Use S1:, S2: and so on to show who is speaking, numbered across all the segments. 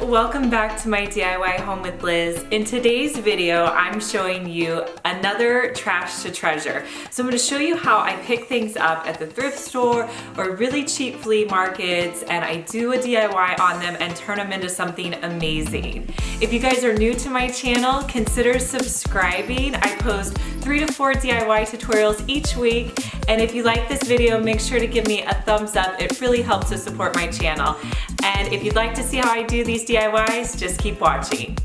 S1: welcome back to my DIY Home with Liz. In today's video, I'm showing you another trash to treasure. So I'm going to show you how I pick things up at the thrift store or really cheap flea markets, and I do a DIY on them and turn them into something amazing. If you guys are new to my channel, consider subscribing. I post 3 to 4 DIY tutorials each week, and if you like this video, make sure to give me a thumbs up. It really helps to support my channel. And if you'd like to see how I do these DIYs, just keep watching.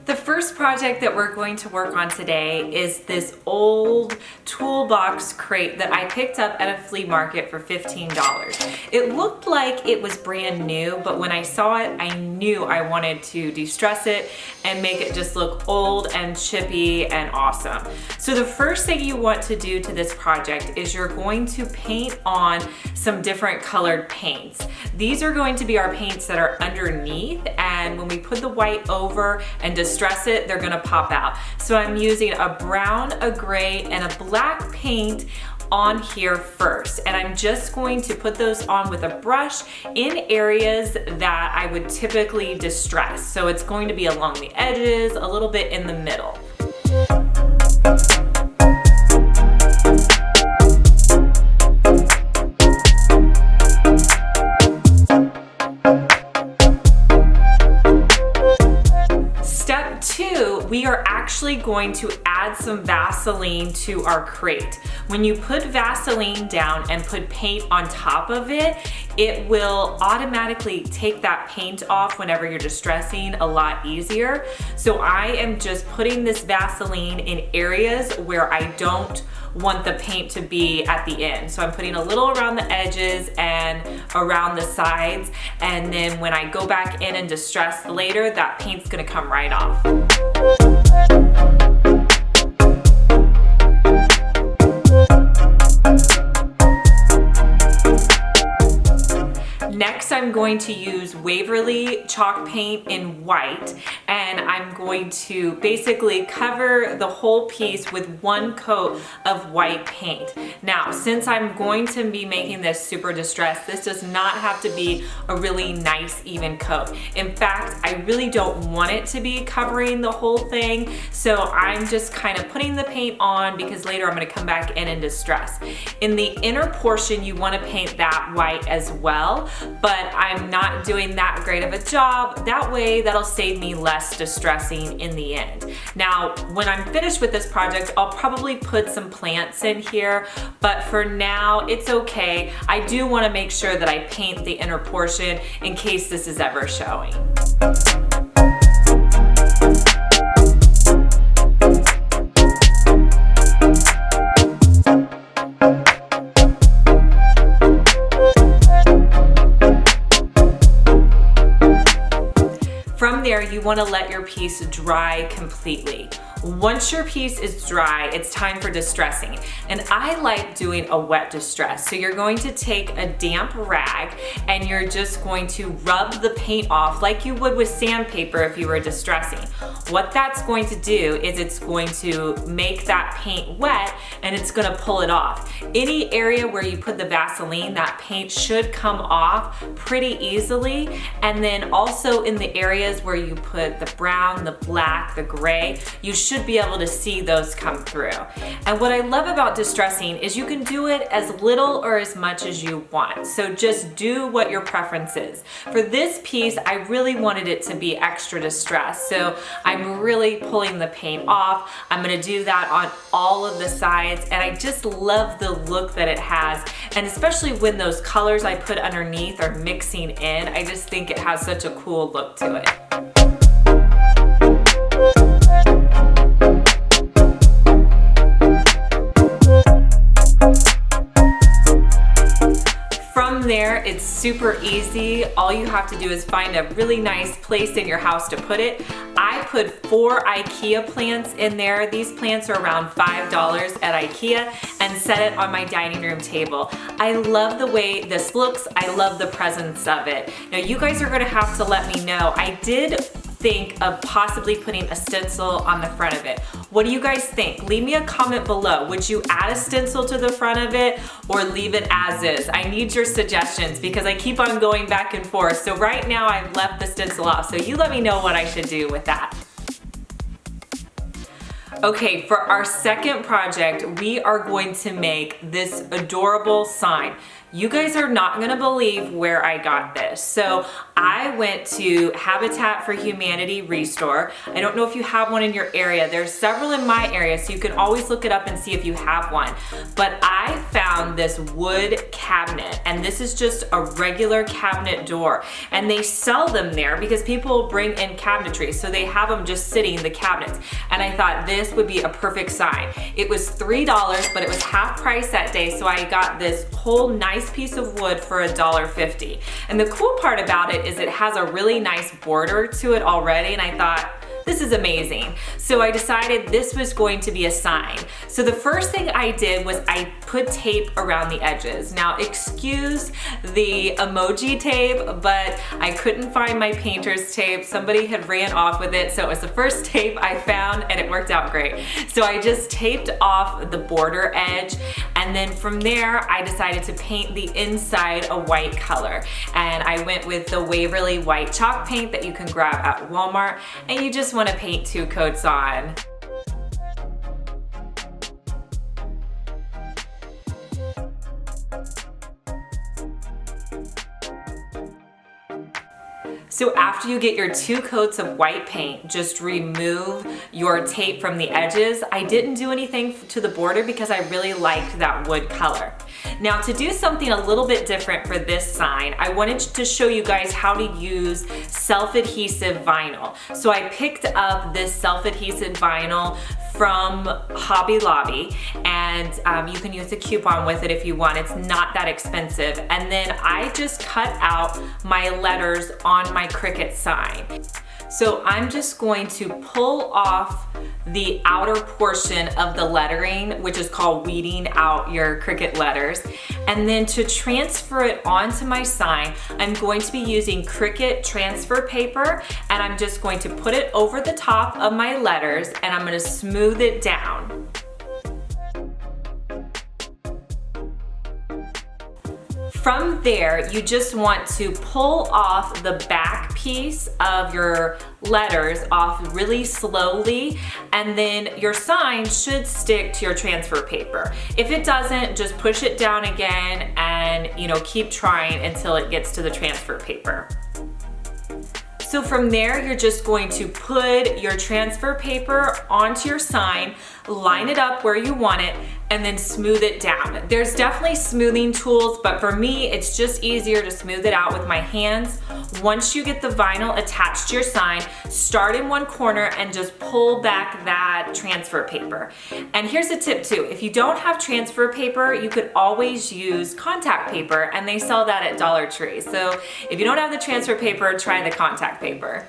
S1: The first project that we're going to work on today is this old Toolbox Crate that I picked up at a flea market for $15. It looked like it was brand new, but when I saw it, I knew I wanted to de-stress it and make it just look old and chippy and awesome. So the first thing you want to do to this project is you're going to paint on some different colored paints. These are going to be our paints that are underneath, and when we put the white over and distress it, they're gonna pop out. So I'm using a brown, a gray, and a black paint on here first, and I'm just going to put those on with a brush in areas that I would typically distress. So it's going to be along the edges, a little bit in the middle. Step 2, we are actually going to add some Vaseline to our crate. When you put Vaseline down and put paint on top of it, it will automatically take that paint off whenever you're distressing a lot easier. So I am just putting this Vaseline in areas where I don't want the paint to be at the end. So I'm putting a little around the edges and around the sides, and then when I go back in and distress later, that paint's gonna come right off. Next, I'm going to use Waverly chalk paint in white, and I'm going to basically cover the whole piece with one coat of white paint. Now, since I'm going to be making this super distressed, this does not have to be a really nice even coat. In fact, I really don't want it to be covering the whole thing, so I'm just kind of putting the paint on because later I'm going to come back in and distress. In the inner portion, you want to paint that white as well, but I'm not doing that great of a job. That way, that'll save me less distressing in the end. Now, when I'm finished with this project, I'll probably put some plants in here, but for now, it's okay. I do want to make sure that I paint the inner portion in case this is ever showing. From there, you want to let your piece dry completely. Once your piece is dry, it's time for distressing. And I like doing a wet distress. So you're going to take a damp rag and you're just going to rub the paint off like you would with sandpaper if you were distressing. What that's going to do is it's going to make that paint wet and it's going to pull it off. Any area where you put the Vaseline, that paint should come off pretty easily. And then also in the areas where you put the brown, the black, the gray, you should be able to see those come through. And what I love about distressing is you can do it as little or as much as you want. So just do what your preference is. For this piece, I really wanted it to be extra distressed. So I'm really pulling the paint off. I'm gonna do that on all of the sides, and I just love the look that it has. And especially when those colors I put underneath are mixing in, I just think it has such a cool look to it. From there, it's super easy. All you have to do is find a really nice place in your house to put it. I put 4 IKEA plants in there. These plants are around $5 at IKEA, and set it on my dining room table. I love the way this looks. I love the presence of it. Now you guys are gonna have to let me know. I did think of possibly putting a stencil on the front of it? What do you guys think? Leave me a comment below. Would you add a stencil to the front of it or leave it as is? I need your suggestions because I keep on going back and forth. So right now I've left the stencil off, so you let me know what I should do with that. Okay, for our second project, we are going to make this adorable sign. You guys are not gonna believe where I got this. So I went to Habitat for Humanity Restore. I don't know if you have one in your area. There's several in my area, so you can always look it up and see if you have one. But I found this wood cabinet, and this is just a regular cabinet door. And they sell them there because people bring in cabinetry, so they have them just sitting in the cabinets. And I thought this would be a perfect sign. It was $3, but it was half price that day, so I got this whole nice piece of wood for $1.50. And the cool part about it is it has a really nice border to it already, and I thought, this is amazing. So I decided this was going to be a sign. So the first thing I did was I put tape around the edges. Now excuse the emoji tape, but I couldn't find my painter's tape. Somebody had ran off with it, so it was the first tape I found and it worked out great. So I just taped off the border edge, and then from there I decided to paint the inside a white color. And I went with the Waverly white chalk paint that you can grab at Walmart, and you just want to paint 2 coats on. So after you get your 2 coats of white paint, just remove your tape from the edges. I didn't do anything to the border because I really liked that wood color. Now to do something a little bit different for this sign, I wanted to show you guys how to use self-adhesive vinyl. So I picked up this self-adhesive vinyl from Hobby Lobby, and you can use a coupon with it if you want. It's not that expensive. And then I just cut out my letters on my Cricut sign. So I'm just going to pull off the outer portion of the lettering, which is called weeding out your Cricut letters. And then to transfer it onto my sign, I'm going to be using Cricut transfer paper, and I'm just going to put it over the top of my letters, and I'm gonna smooth it down. From there, you just want to pull off the back piece of your letters off really slowly, and then your sign should stick to your transfer paper. If it doesn't, just push it down again and keep trying until it gets to the transfer paper. So from there, you're just going to put your transfer paper onto your sign, line it up where you want it, and then smooth it down. There's definitely smoothing tools, but for me, it's just easier to smooth it out with my hands. Once you get the vinyl attached to your sign, start in one corner and just pull back that transfer paper. And here's a tip too. If you don't have transfer paper, you could always use contact paper, and they sell that at Dollar Tree. So if you don't have the transfer paper, try the contact paper.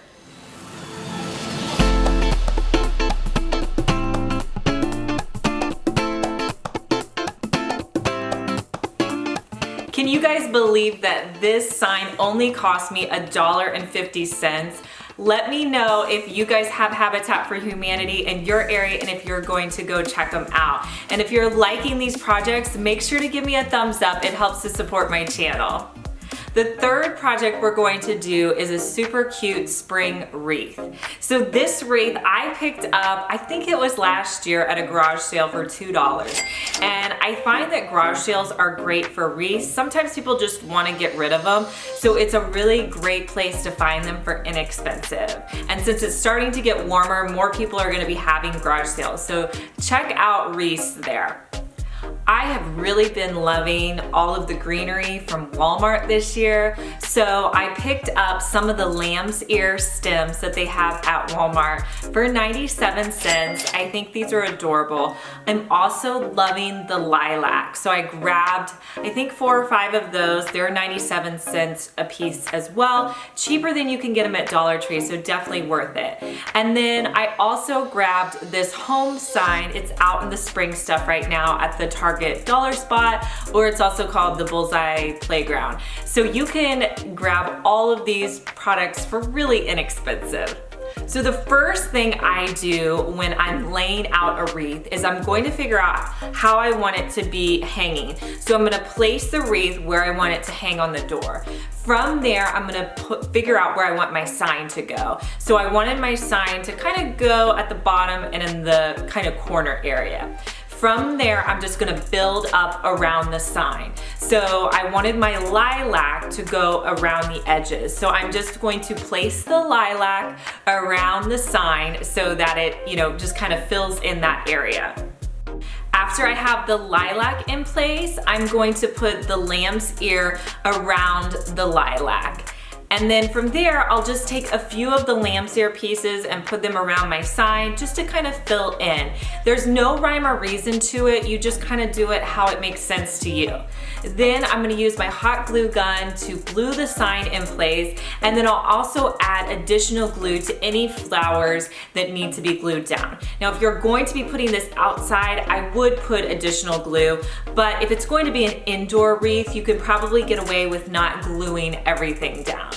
S1: Can you guys believe that this sign only cost me $1.50? Let me know if you guys have Habitat for Humanity in your area and if you're going to go check them out. And if you're liking these projects, make sure to give me a thumbs up. It helps to support my channel. The third project we're going to do is a super cute spring wreath. So this wreath I picked up, I think it was last year at a garage sale for $2. And I find that garage sales are great for wreaths. Sometimes people just want to get rid of them. So it's a really great place to find them for inexpensive. And since it's starting to get warmer, more people are going to be having garage sales. So check out wreaths there. I have really been loving all of the greenery from Walmart this year. So I picked up some of the lamb's ear stems that they have at Walmart for 97 cents. I think these are adorable. I'm also loving the lilac. So I grabbed, I think 4 or 5 of those. They're 97 cents a piece as well. Cheaper than you can get them at Dollar Tree, so definitely worth it. And then I also grabbed this home sign. It's out in the spring stuff right now at the Target dollar spot, or it's also called the Bullseye Playground. So you can grab all of these products for really inexpensive. So the first thing I do when I'm laying out a wreath is I'm going to figure out how I want it to be hanging. So I'm gonna place the wreath where I want it to hang on the door. From there, I'm gonna figure out where I want my sign to go. So I wanted my sign to kind of go at the bottom and in the kind of corner area. From there, I'm just gonna build up around the sign. So I wanted my lilac to go around the edges. So I'm just going to place the lilac around the sign so that it, just kind of fills in that area. After I have the lilac in place, I'm going to put the lamb's ear around the lilac. And then from there, I'll just take a few of the lamb's ear pieces and put them around my sign just to kind of fill in. There's no rhyme or reason to it. You just kind of do it how it makes sense to you. Then I'm gonna use my hot glue gun to glue the sign in place, and then I'll also add additional glue to any flowers that need to be glued down. Now, if you're going to be putting this outside, I would put additional glue, but if it's going to be an indoor wreath, you could probably get away with not gluing everything down.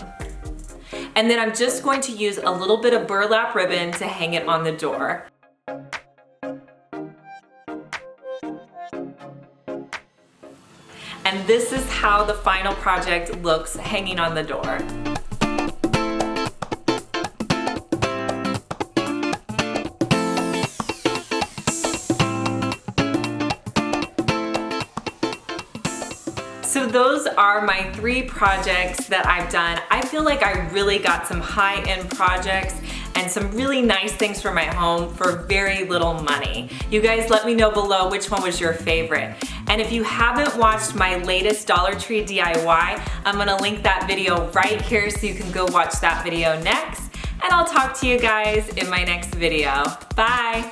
S1: And then I'm just going to use a little bit of burlap ribbon to hang it on the door. And this is how the final project looks hanging on the door. So those are my 3 projects that I've done. I feel like I really got some high-end projects and some really nice things for my home for very little money. You guys let me know below which one was your favorite. And if you haven't watched my latest Dollar Tree DIY, I'm gonna link that video right here so you can go watch that video next. And I'll talk to you guys in my next video. Bye.